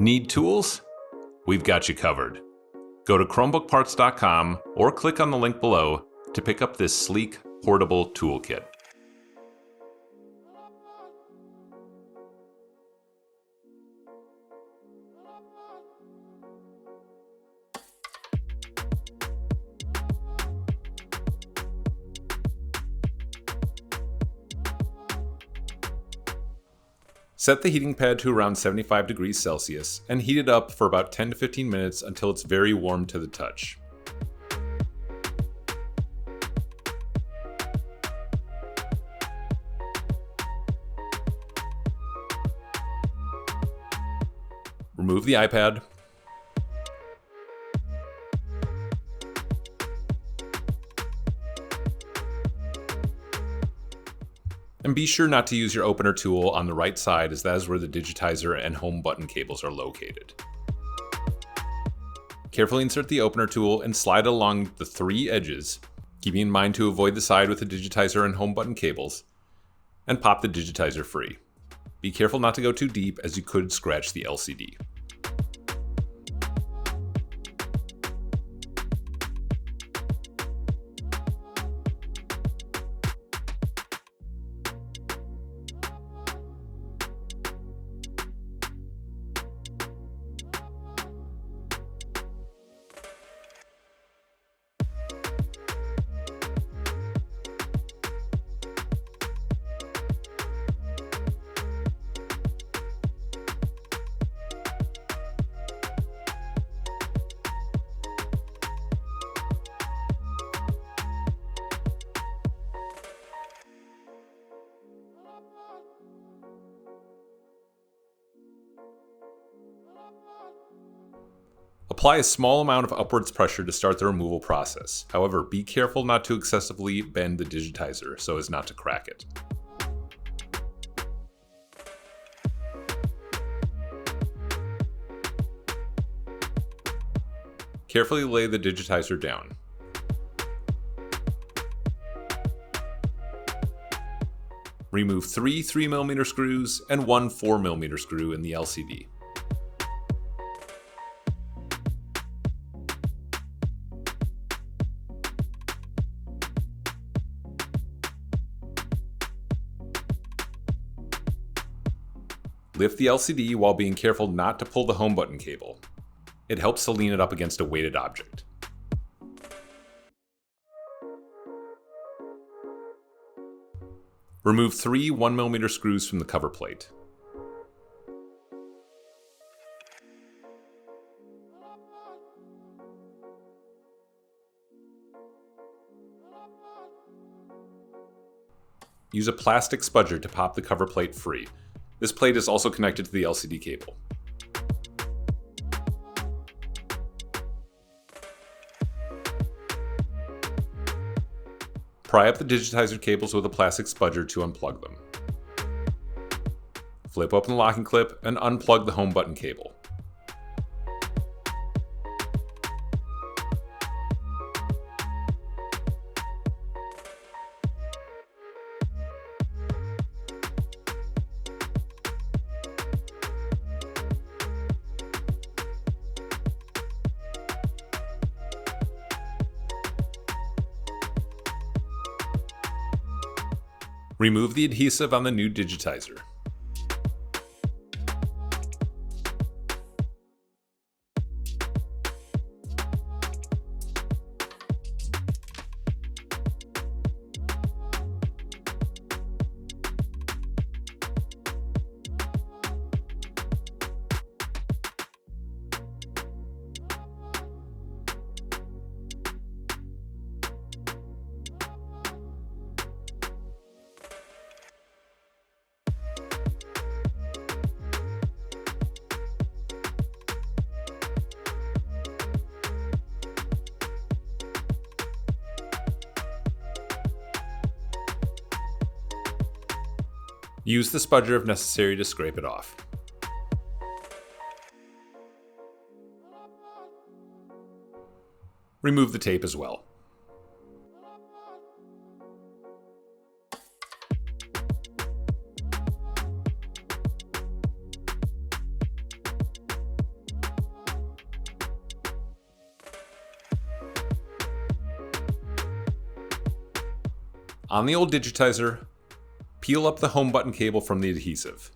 Need tools? We've got you covered. Go to ChromebookParts.com or click on the link below to pick up this sleek, portable toolkit. Set the heating pad to around 75 degrees Celsius and heat it up for about 10 to 15 minutes until it's very warm to the touch. Remove the iPad. And be sure not to use your opener tool on the right side, as that is where the digitizer and home button cables are located. Carefully insert the opener tool and slide it along the 3 edges, keeping in mind to avoid the side with the digitizer and home button cables, and pop the digitizer free. Be careful not to go too deep, as you could scratch the LCD. Apply a small amount of upwards pressure to start the removal process. However, be careful not to excessively bend the digitizer so as not to crack it. Carefully lay the digitizer down. Remove 3 3mm screws and 1 4mm screw in the LCD. Lift the LCD while being careful not to pull the home button cable. It helps to lean it up against a weighted object. Remove 3 1mm screws from the cover plate. Use a plastic spudger to pop the cover plate free. This plate is also connected to the LCD cable. Pry up the digitizer cables with a plastic spudger to unplug them. Flip open the locking clip and unplug the home button cable. Remove the adhesive on the new digitizer. Use the spudger if necessary to scrape it off. Remove the tape as well. On the old Digitizer, peel up the home button cable from the adhesive.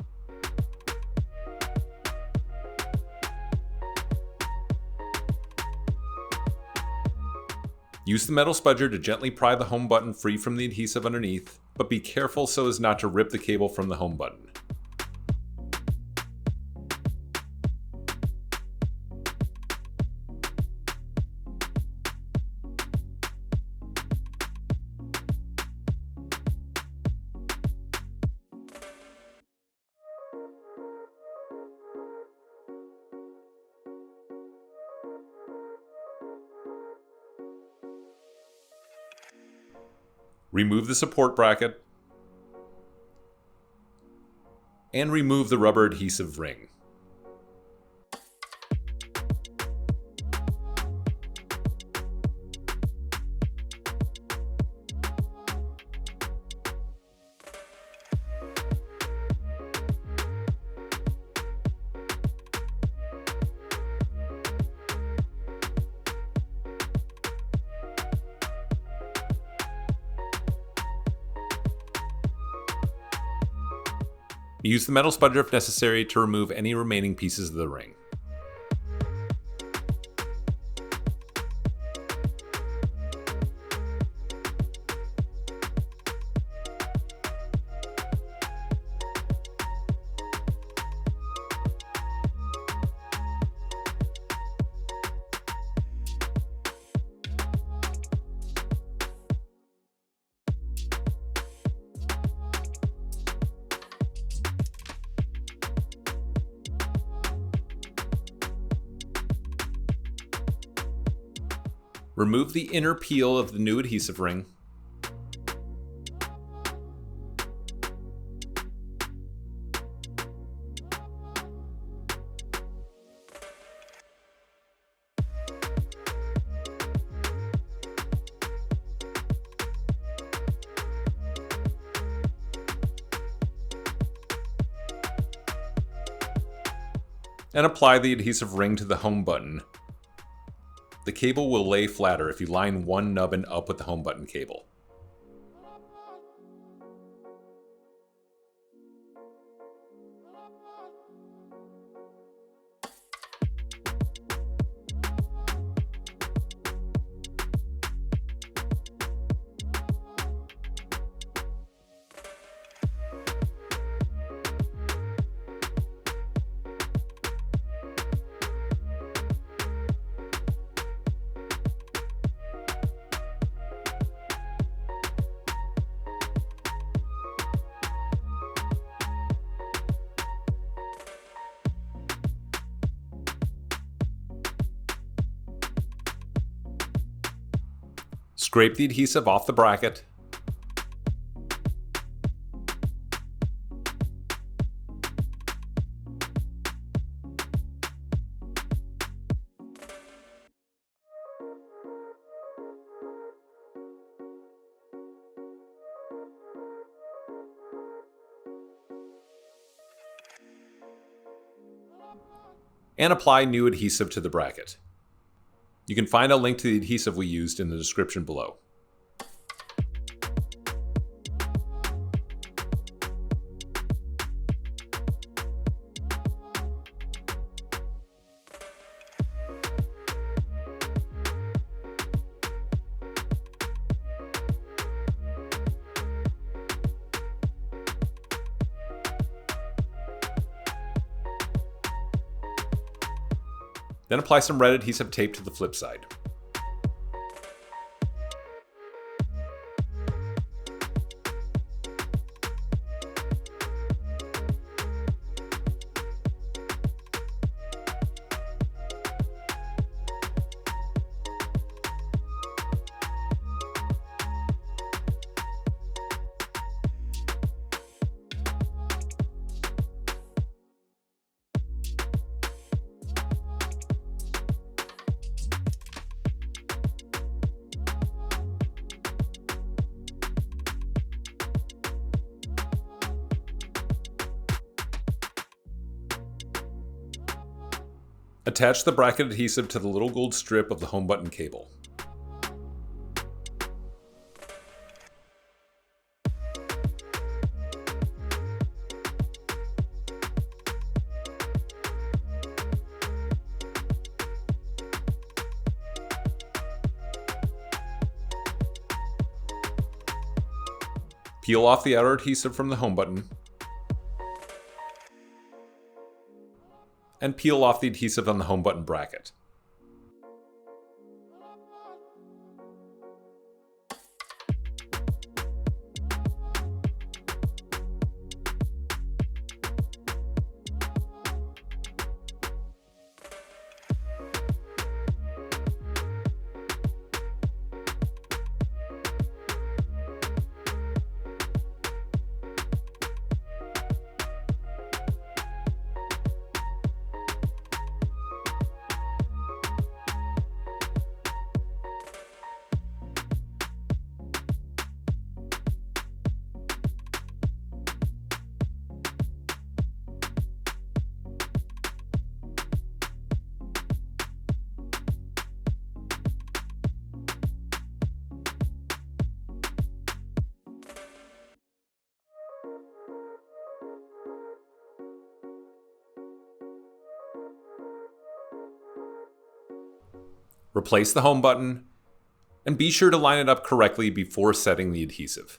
Use the metal spudger to gently pry the home button free from the adhesive underneath, but be careful so as not to rip the cable from the home button. Remove the support bracket and remove the rubber adhesive ring. Use the metal spudger if necessary to remove any remaining pieces of the ring. Remove the inner peel of the new adhesive ring. And apply the adhesive ring to the home button. The cable will lay flatter if you line one nubbin up with the home button cable. Scrape the adhesive off the bracket. And apply new adhesive to the bracket. You can find a link to the adhesive we used in the description below. Then apply some red adhesive tape to the flip side. Attach the bracket adhesive to the little gold strip of the home button cable. Peel off the outer adhesive from the home button, and peel off the adhesive on the home button bracket. Replace the home button, and be sure to line it up correctly before setting the adhesive.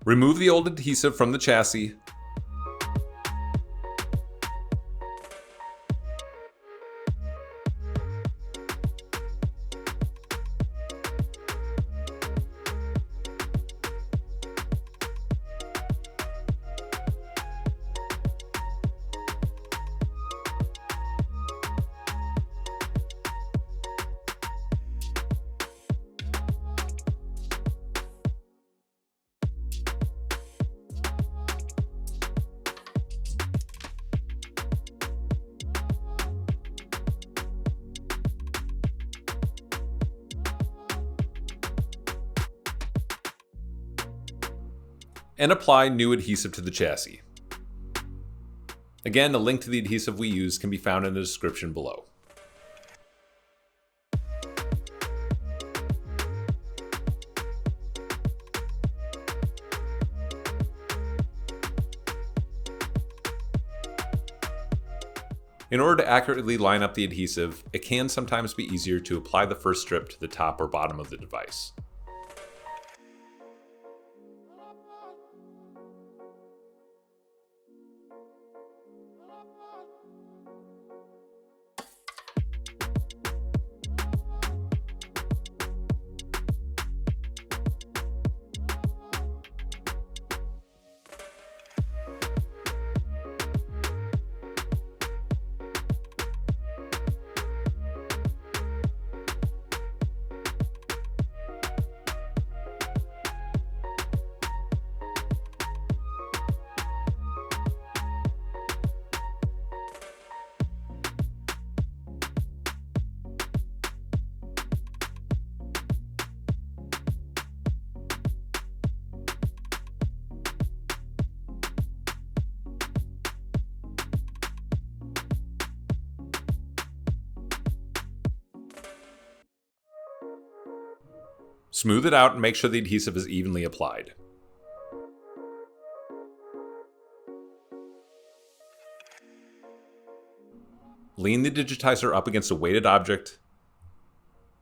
Remove the old adhesive from the chassis. And apply new adhesive to the chassis. Again, a link to the adhesive we use can be found in the description below. In order to accurately line up the adhesive, it can sometimes be easier to apply the first strip to the top or bottom of the device. Smooth it out and make sure the adhesive is evenly applied. Lean the digitizer up against a weighted object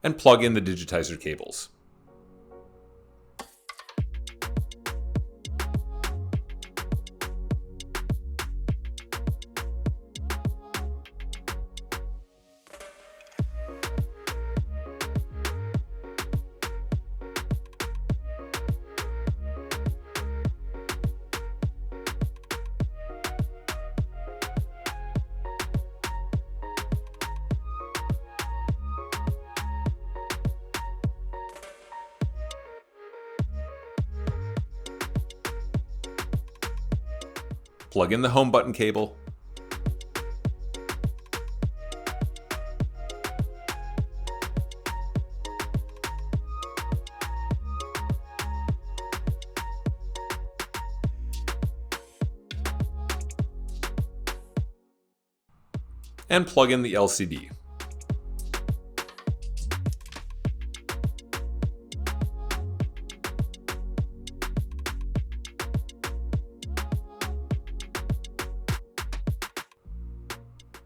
and plug in the digitizer cables. Plug in the home button cable. and plug in the LCD.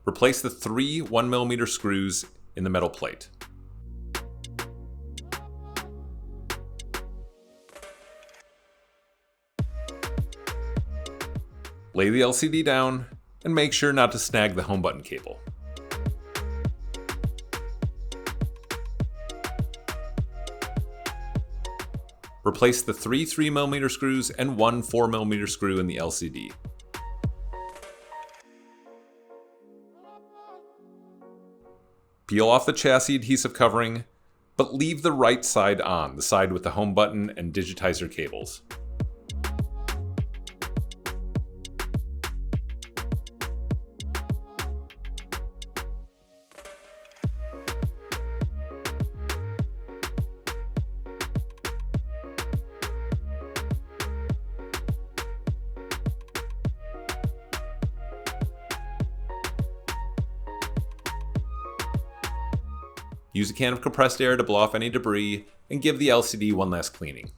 Replace the 3 1mm screws in the metal plate. Lay the LCD down and make sure not to snag the home button cable. Replace the 3 3mm screws and 1 4mm screw in the LCD. Peel off the chassis adhesive covering, but leave the right side on, the side with the home button and digitizer cables. Use a can of compressed air to blow off any debris and give the LCD one last cleaning.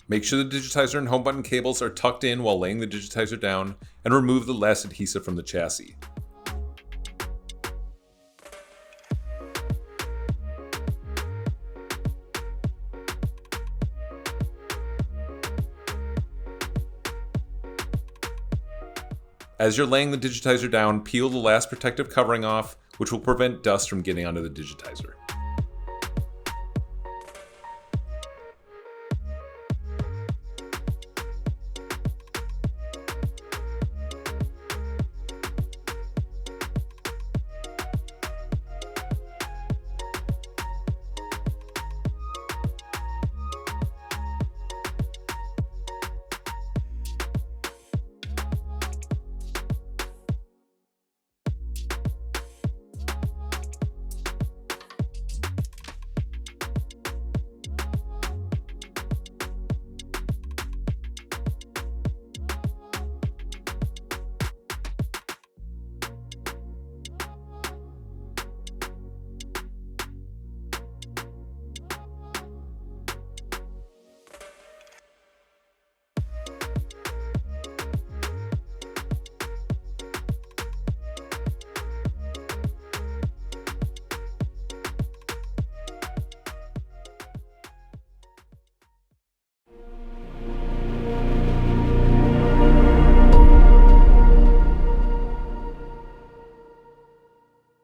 Make sure the digitizer and home button cables are tucked in while laying the digitizer down, and remove the last adhesive from the chassis. As you're laying the digitizer down, peel the last protective covering off, which will prevent dust from getting onto the digitizer.